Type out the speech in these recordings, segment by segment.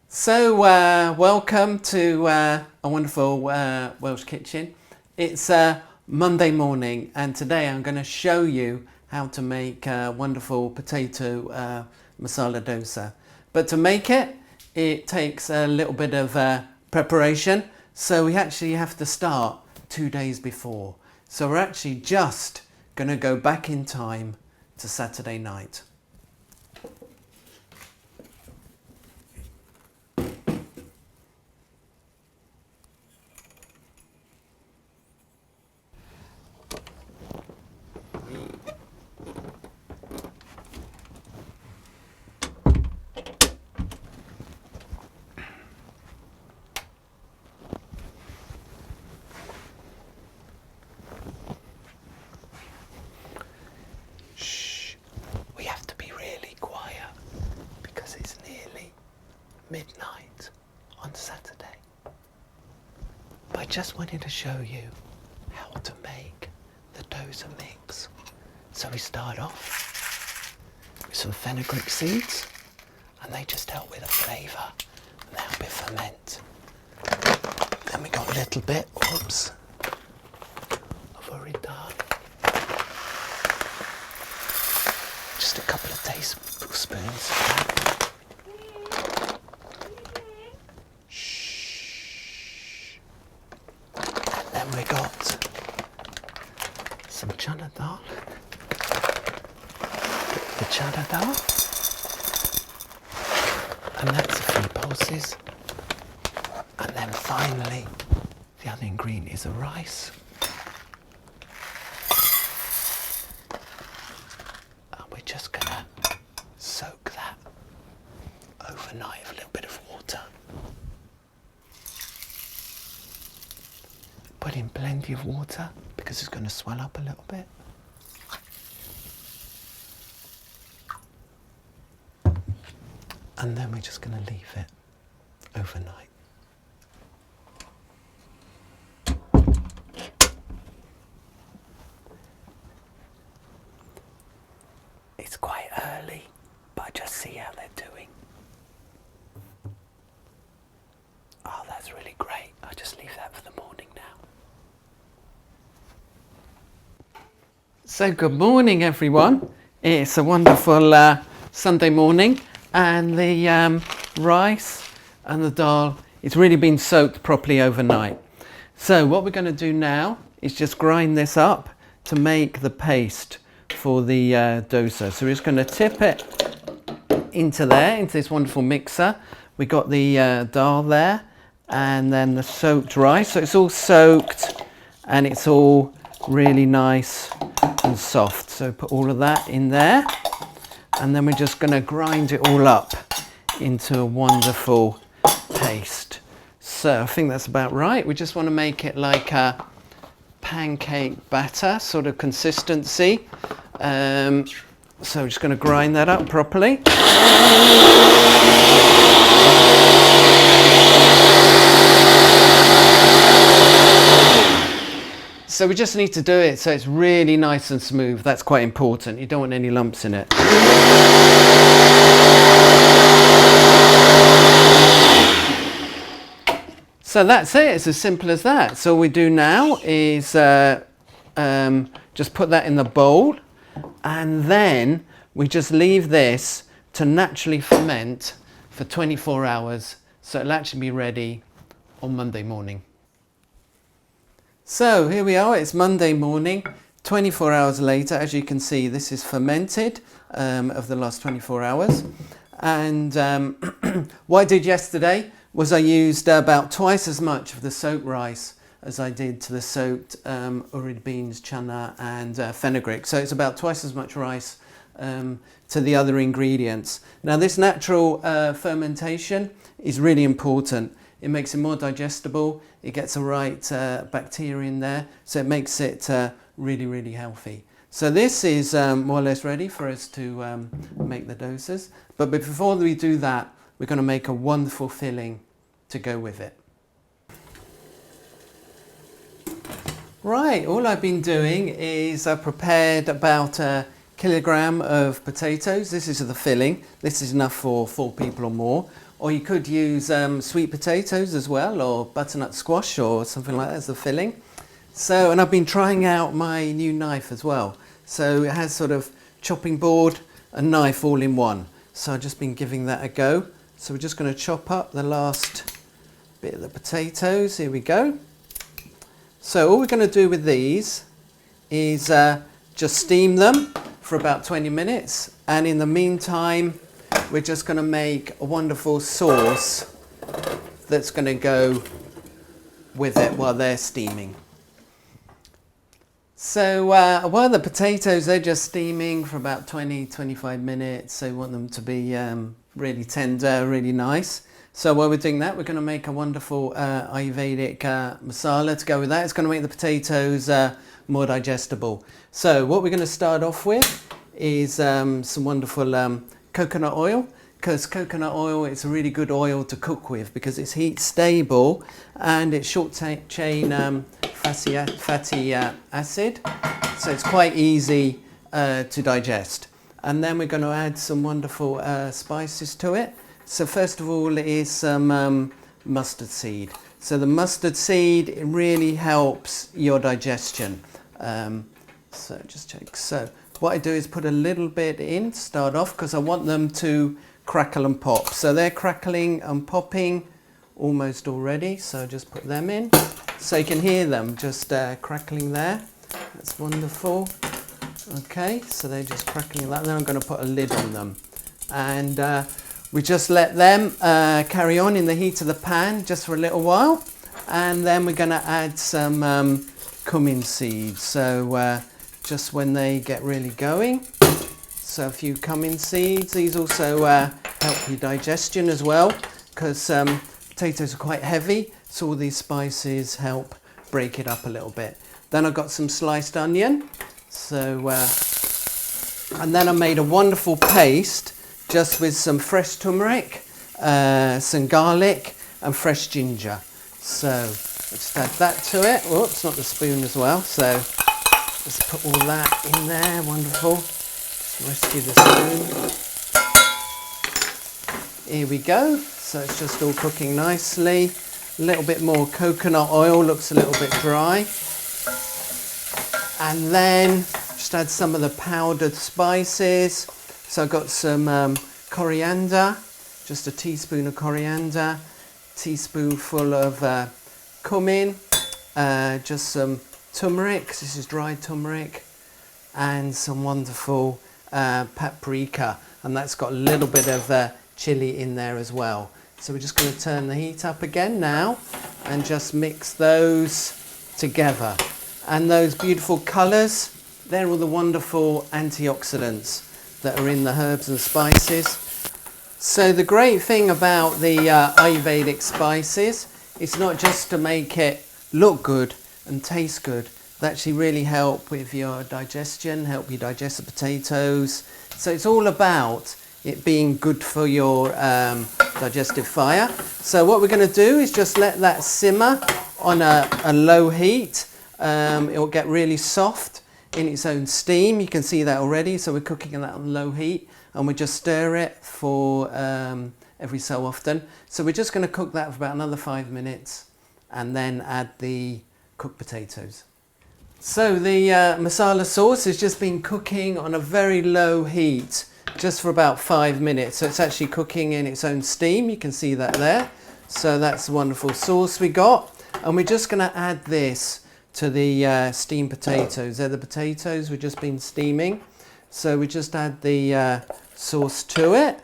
Welcome to a wonderful Welsh kitchen. It's Monday morning, and today I'm going to show you how to make wonderful potato masala dosa. But to make it, it takes a little bit of preparation, so we actually have to start 2 days before. So we're actually just going to go back in time to Saturday night. We have to be really quiet because it's nearly midnight on Saturday. But I just wanted to show you how to make the dosa mix. So we start off with some fenugreek seeds, and they just help with the flavour and help it ferment. Then we got a little bit, of uridar. Just a couple of tablespoons of that. Shh. And then we got some chana dal. The chana dal. And that's a few pulses. And then finally, the other ingredient is the rice. Just gonna soak that overnight with a little bit of water. Put in plenty of water because it's going to swell up a little bit. And then we're just going to leave it overnight. It's quite early, but just see how they're doing. Oh, that's really great. I'll just leave that for the morning now. So good morning, everyone. It's a wonderful Sunday morning, and the rice and the dal, it's really been soaked properly overnight. So what we're going to do now is just grind this up to make the paste for the dosa. So we're just going to tip it into this wonderful mixer. We got the dal there, and then the soaked rice. So it's all soaked and it's all really nice and soft. So put all of that in there, and then we're just going to grind it all up into a wonderful paste. So I think that's about right. We just want to make it like a pancake batter sort of consistency. So we're just going to grind that up properly. So we just need to do it so it's really nice and smooth. That's quite important. You don't want any lumps in it. So that's it. It's as simple as that. So all we do now is just put that in the bowl, and then we just leave this to naturally ferment for 24 hours, so it'll actually be ready on Monday morning. So here we are, it's Monday morning, 24 hours later. As you can see, this is fermented of the last 24 hours. And what I did yesterday was I used about twice as much of the soaked rice as I did to the soaked urid beans, chana and fenugreek. So it's about twice as much rice to the other ingredients. Now this natural fermentation is really important. It makes it more digestible, it gets the right bacteria in there, so it makes it really, really healthy. So this is more or less ready for us to make the dosas. But before we do that, we're going to make a wonderful filling to go with it. Right, all I've been doing is I've prepared about a kilogram of potatoes. This is the filling. This is enough for 4 people or more. or you could use sweet potatoes as well, or butternut squash or something like that as the filling. So, and I've been trying out my new knife as well. So it has sort of chopping board and knife all in one. So I've just been giving that a go. So we're just going to chop up the last bit of the potatoes. Here we go. So all we're going to do with these is just steam them for about 20 minutes. And in the meantime, we're just going to make a wonderful sauce that's going to go with it while they're steaming. So while the potatoes, they're just steaming for about 20-25 minutes. So you want them to be really tender, really nice. So while we're doing that, we're going to make a wonderful Ayurvedic masala to go with that. It's going to make the potatoes more digestible. So what we're going to start off with is some wonderful coconut oil, because coconut oil is a really good oil to cook with because it's heat stable and it's short chain fatty acid, so it's quite easy to digest. And then we're going to add some wonderful spices to it. So first of all is some mustard seed. So the mustard seed, it really helps your digestion. So just check. So what I do is put a little bit in to start off because I want them to crackle and pop. So they're crackling and popping almost already. So just put them in. So you can hear them just crackling there. That's wonderful. Okay, so they're just crackling like that. Then I'm going to put a lid on them. And we just let them carry on in the heat of the pan just for a little while. And then we're going to add some cumin seeds. So just when they get really going. So a few cumin seeds. These also help your digestion as well because potatoes are quite heavy. So all these spices help break it up a little bit. Then I've got some sliced onion. So, and then I made a wonderful paste just with some fresh turmeric, some garlic and fresh ginger. So let's add that to it. Oops, not the spoon as well. So just put all that in there. Wonderful. Rescue the spoon. Here we go. So it's just all cooking nicely. A little bit more coconut oil, looks a little bit dry. And then just add some of the powdered spices. So I've got some coriander, just a teaspoon of coriander, teaspoonful of cumin, just some turmeric, this is dried turmeric, and some wonderful paprika. And that's got a little bit of chili in there as well. So we're just going to turn the heat up again now and just mix those together. And those beautiful colours, they're all the wonderful antioxidants that are in the herbs and spices. So the great thing about the Ayurvedic spices, it's not just to make it look good and taste good. They actually really help with your digestion, help you digest the potatoes. So it's all about it being good for your digestive fire. So what we're going to do is just let that simmer on a low heat. It will get really soft in its own steam. You can see that already. So we're cooking that on low heat and we just stir it for every so often. So we're just going to cook that for about another 5 minutes and then add the cooked potatoes. So the masala sauce has just been cooking on a very low heat just for about 5 minutes. So it's actually cooking in its own steam. You can see that there. So that's a wonderful sauce we got. And we're just going to add this to the steamed potatoes. They're the potatoes we've just been steaming. So we just add the sauce to it.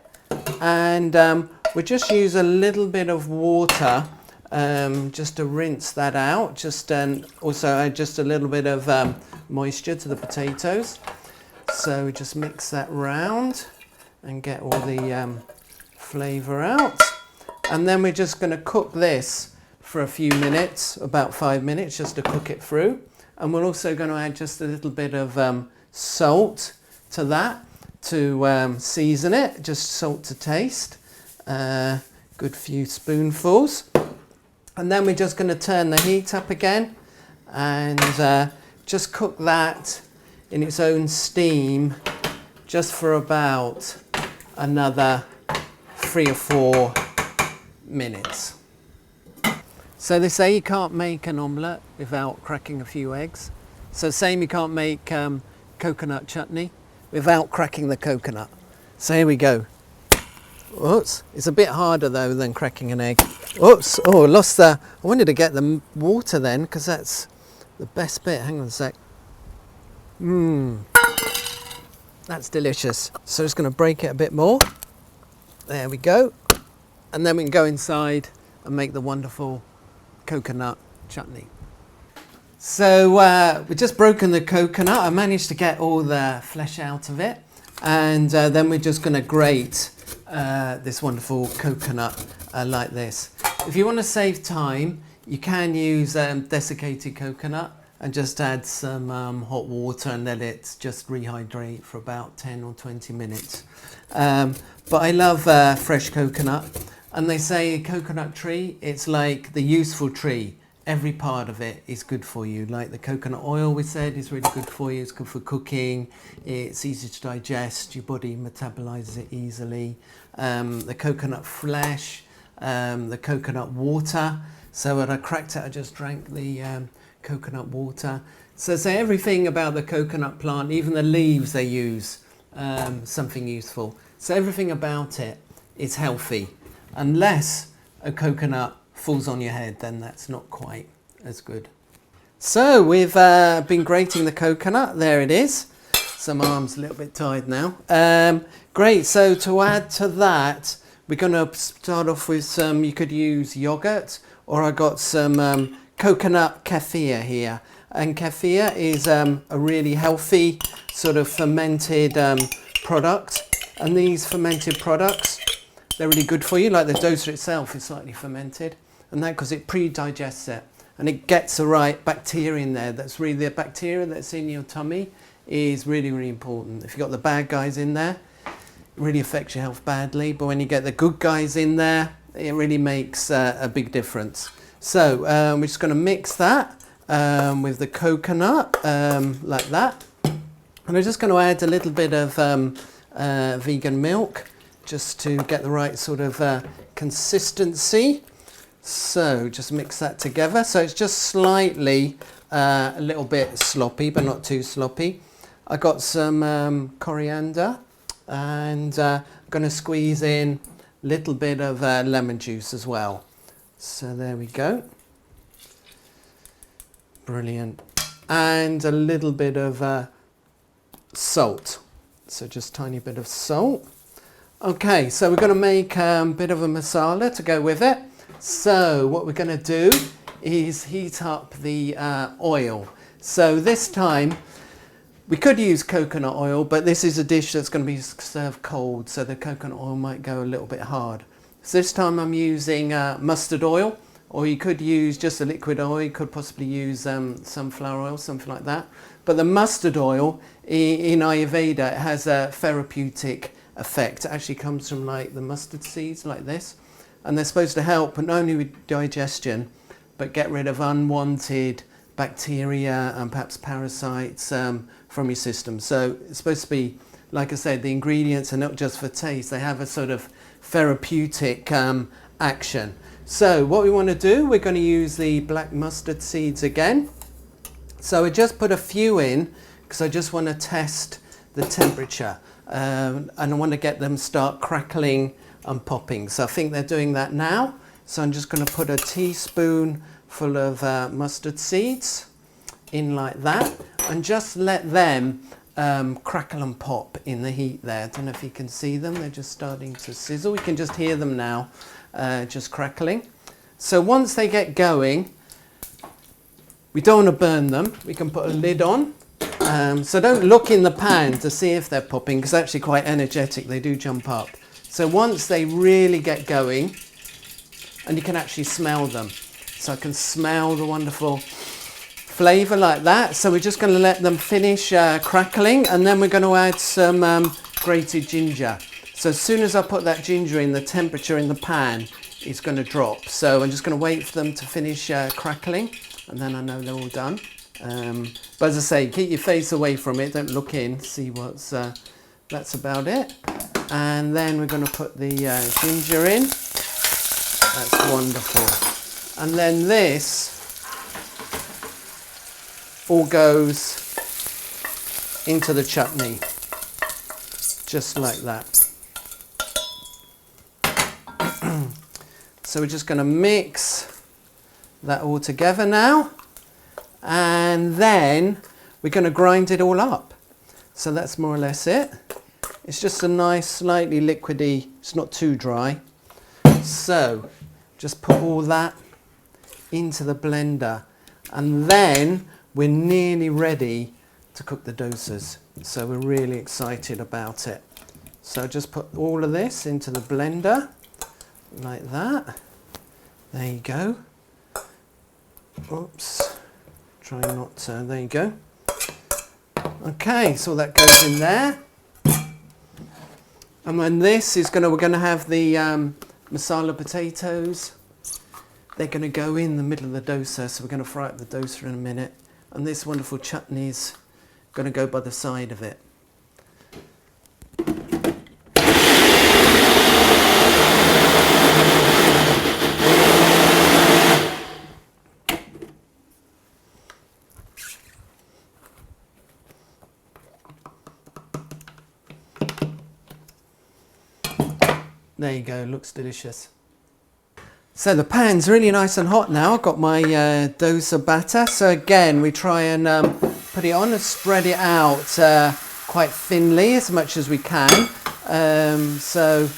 And we just use a little bit of water just to rinse that out. Just also add just a little bit of moisture to the potatoes. So we just mix that round and get all the flavour out. And then we're just going to cook this for a few minutes, about 5 minutes, just to cook it through. And we're also going to add just a little bit of salt to that to season it, just salt to taste, good few spoonfuls. And then we're just going to turn the heat up again and just cook that in its own steam just for about another 3 or 4 minutes. So they say you can't make an omelette without cracking a few eggs. So same, you can't make coconut chutney without cracking the coconut. So here we go. Oops, it's a bit harder though than cracking an egg. Oops, oh, I lost the, I wanted to get the water then because that's the best bit. Hang on a sec. That's delicious. So just going to break it a bit more. There we go. And then we can go inside and make the wonderful coconut chutney. So we've just broken the coconut. I managed to get all the flesh out of it. And then we're just going to grate this wonderful coconut like this. If you want to save time, you can use desiccated coconut and just add some hot water and let it just rehydrate for about 10 or 20 minutes. But I love fresh coconut, and they say a coconut tree, it's like the useful tree. Every part of it is good for you. Like the coconut oil, we said, is really good for you. It's good for cooking. It's easy to digest. Your body metabolizes it easily. The coconut flesh, the coconut water. So when I cracked it, I just drank the coconut water. So everything about the coconut plant, even the leaves they use, something useful. So everything about it is healthy, unless a coconut falls on your head, then that's not quite as good. So we've been grating the coconut. There it is. So my arm's a little bit tired now. Great. So to add to that, we're going to start off with some, you could use yogurt, or I got some coconut kefir here. And kefir is a really healthy sort of fermented product. And these fermented products, they're really good for you. Like the dosa itself is slightly fermented. And that because it pre-digests it. And it gets the right bacteria in there. That's really the bacteria that's in your tummy is really, really important. If you've got the bad guys in there, it really affects your health badly. But when you get the good guys in there, it really makes a big difference. So we're just going to mix that with the coconut like that. And I'm just going to add a little bit of vegan milk just to get the right sort of consistency. So just mix that together. So it's just slightly a little bit sloppy, but not too sloppy. I got some coriander, and I'm going to squeeze in a little bit of lemon juice as well. So there we go. Brilliant. And a little bit of salt. So just a tiny bit of salt. Okay, so we're going to make a bit of a masala to go with it. So what we're going to do is heat up the oil. So this time we could use coconut oil, but this is a dish that's going to be served cold, so the coconut oil might go a little bit hard. So this time I'm using mustard oil, or you could use just a liquid oil. You could possibly use sunflower oil, something like that. But the mustard oil in Ayurveda, it has a therapeutic effect. It actually comes from like the mustard seeds like this. And they're supposed to help not only with digestion, but get rid of unwanted bacteria and perhaps parasites from your system. So it's supposed to be, like I said, the ingredients are not just for taste. They have a sort of therapeutic action. So what we want to do, we're going to use the black mustard seeds again. So I just put a few in because I just want to test the temperature. And I want to get them start crackling and popping. So I think they're doing that now. So I'm just going to put a teaspoon full of mustard seeds in like that, and just let them crackle and pop in the heat there. I don't know if you can see them. They're just starting to sizzle. You can just hear them now, just crackling. So once they get going, we don't want to burn them. We can put a lid on. So don't look in the pan to see if they're popping, because they're actually quite energetic. They do jump up. So once they really get going, and you can actually smell them. So I can smell the wonderful flavour like that. So we're just going to let them finish crackling, and then we're going to add some grated ginger. So as soon as I put that ginger in, the temperature in the pan is going to drop. So I'm just going to wait for them to finish crackling, and then I know they're all done. But as I say, keep your face away from it. Don't look in. See what's... that's about it. And then we're going to put the ginger in. That's wonderful. And then this all goes into the chutney, just like that. So we're just going to mix that all together now, and then we're going to grind it all up. So that's more or less it. It's just a nice, slightly liquidy, it's not too dry. So just put all that into the blender, and then we're nearly ready to cook the dosas. So we're really excited about it. So just put all of this into the blender like that. There you go. Oops. Try not to. There you go. Okay, so that goes in there. And then this is we're going to have the masala potatoes. They're going to go in the middle of the dosa, so we're going to fry up the dosa in a minute. And this wonderful chutney is going to go by the side of it. There you go, looks delicious. So the pan's really nice and hot now. I've got my dosa batter. So again, we try and put it on and spread it out quite thinly as much as we can. So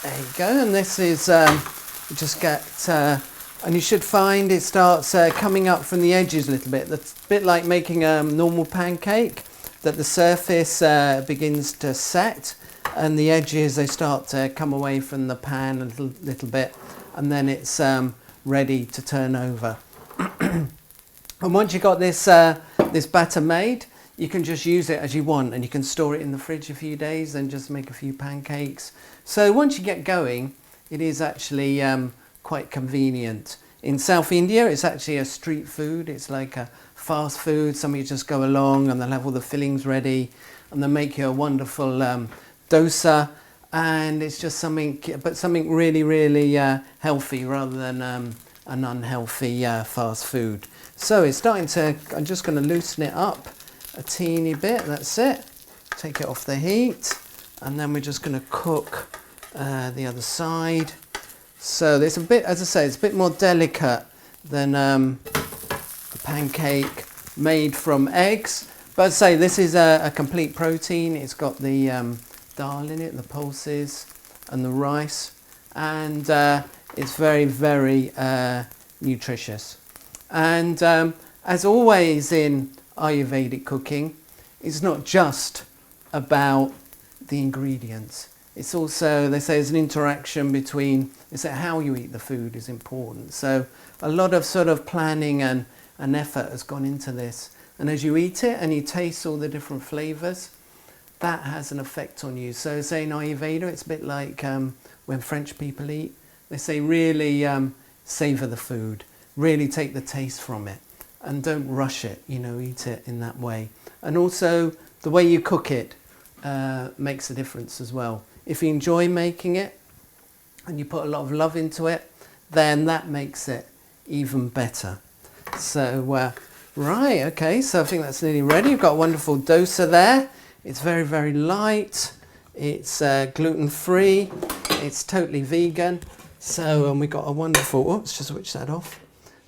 there you go. And this is, you just get, and you should find it starts coming up from the edges a little bit. That's a bit like making a normal pancake, that the surface begins to set, and the edges, they start to come away from the pan a little bit, and then it's ready to turn over. And once you've got this this batter made, you can just use it as you want, and you can store it in the fridge a few days and just make a few pancakes. So once you get going, it is actually quite convenient. In South India, it's actually a street food. It's like a fast food. Somebody just go along and they'll have all the fillings ready, and they'll make you a wonderful dosa, and it's just something really, really healthy rather than an unhealthy fast food. So it's starting to, I'm just going to loosen it up a teeny bit, that's it. Take it off the heat, and then we're just going to cook the other side. So there's a bit, as I say, it's a bit more delicate than a pancake made from eggs. But I'd say this is a complete protein. It's got the dal in it, the pulses and the rice, and it's very, very nutritious. And as always in Ayurvedic cooking, it's not just about the ingredients. It's also, they say, there's an interaction between, they say how you eat the food is important. So a lot of sort of planning and effort has gone into this. And as you eat it and you taste all the different flavours, that has an effect on you. So say in Ayurveda, it's a bit like when French people eat. They say really savour the food, really take the taste from it, and don't rush it, you know, eat it in that way. And also the way you cook it makes a difference as well. If you enjoy making it and you put a lot of love into it, then that makes it even better. So right, okay, so I think that's nearly ready. You've got a wonderful dosa there. It's very, very light. It's gluten-free. It's totally vegan. So, and we got a wonderful, oops, just switch that off.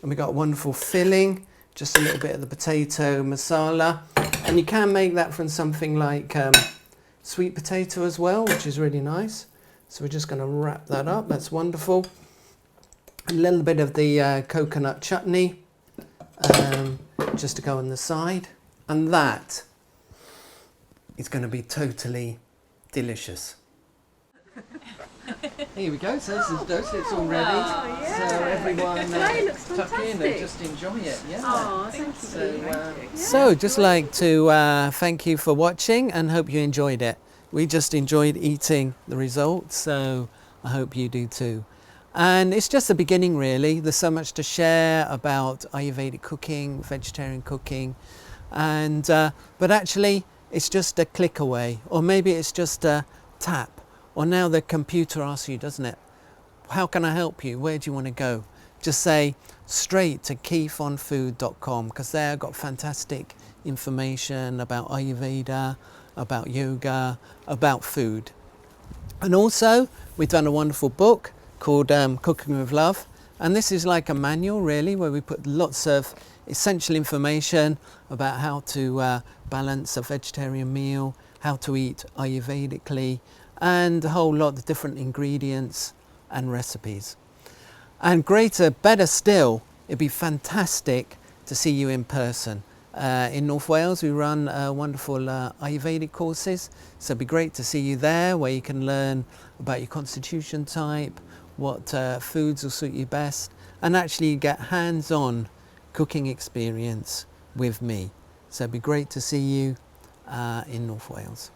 And we got a wonderful filling, just a little bit of the potato masala. And you can make that from something like sweet potato as well, which is really nice. So we're just going to wrap that up. That's wonderful. A little bit of the coconut chutney, just to go on the side. And that is going to be totally delicious. Here we go, so this is dosa, it's all ready. Oh, yeah. So everyone tuck in and just enjoy it. Yeah. Oh, thank you. So just like to thank you for watching and hope you enjoyed it. We just enjoyed eating the results, so I hope you do too. And it's just the beginning really. There's so much to share about Ayurvedic cooking, vegetarian cooking, and but actually it's just a click away, or maybe it's just a tap, or now the computer asks you, doesn't it? how can I help you? Where do you want to go? Just say straight to keithonfood.com, because there I've got fantastic information about Ayurveda, about yoga, about food. And also we've done a wonderful book called Cooking with Love, and this is like a manual really, where we put lots of essential information about how to balance a vegetarian meal, how to eat Ayurvedically, and a whole lot of different ingredients and recipes. And better still, it'd be fantastic to see you in person. In North Wales we run wonderful Ayurvedic courses, so it'd be great to see you there, where you can learn about your constitution type, what foods will suit you best, and actually get hands-on cooking experience with me. So it'd be great to see you in North Wales.